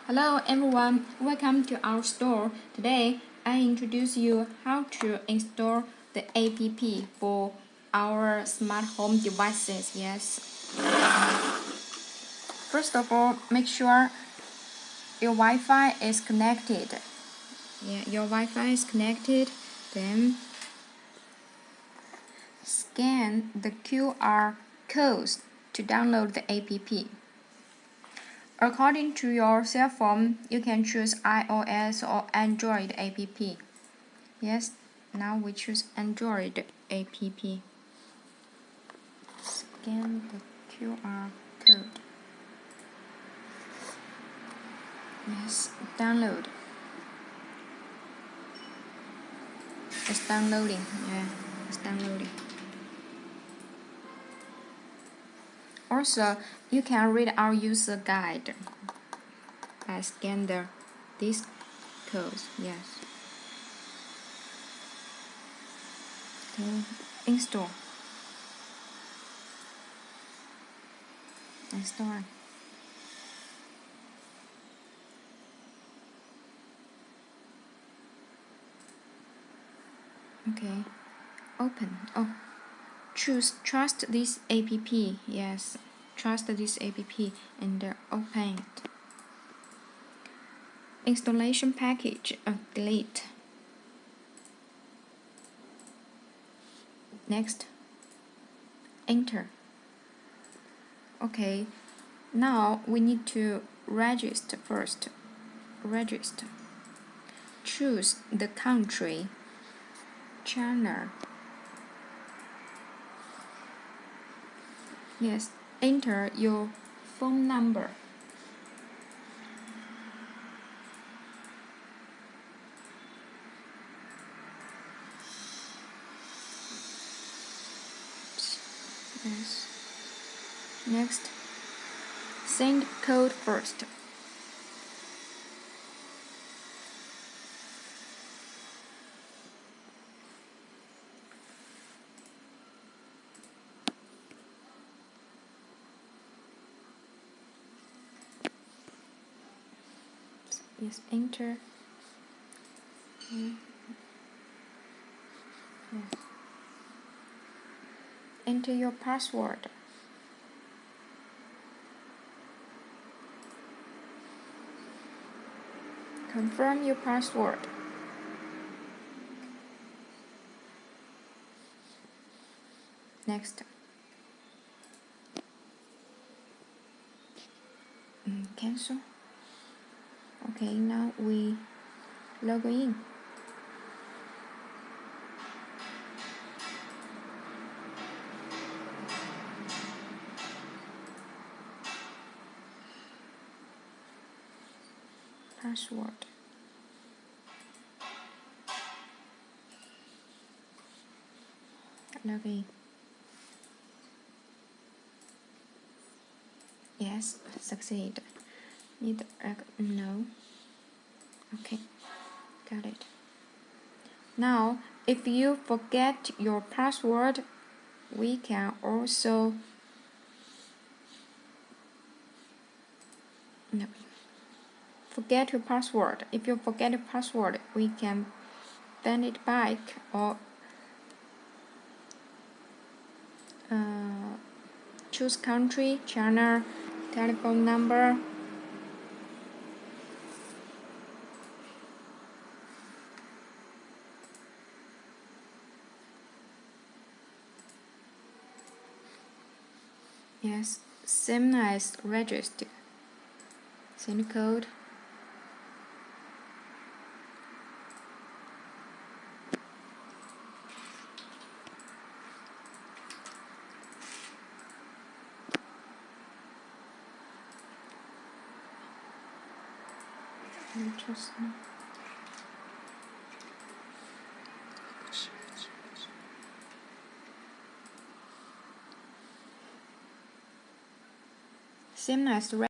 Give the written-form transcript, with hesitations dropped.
Hello everyone, welcome to our store. Today I introduce you how to install the app for our smart home devices. Yes. First of all, make sure your Wi-Fi is connected. Your Wi-Fi is connected. Then scan the QR codes to download the app. According to your cell phone, you can choose iOS or Android app. Yes, now we choose Android app. Scan the QR code. Yes, download. It's downloading. Yeah, it's downloading. Also, you can read our user guide by scanning these codes. Yes. Okay, install. Install. Okay, open. Oh, choose trust this app. Yes, trust this app and open it. Installation package. Delete. Next. Enter. Okay, now we need to register first. Register. Choose the country. China. Yes, enter your phone number. Yes. Next, send code first. Yes, enter. Yes. Enter your password. Confirm your password. Next. Cancel. Okay, now we log in. Password. Log in. Yes, succeed. Need no. Okay, got it. Now, if you forget your password, we can also forget your password. If you forget your password, we can send it back or choose country, channel, telephone number. Yes, same as register. Send code. Same as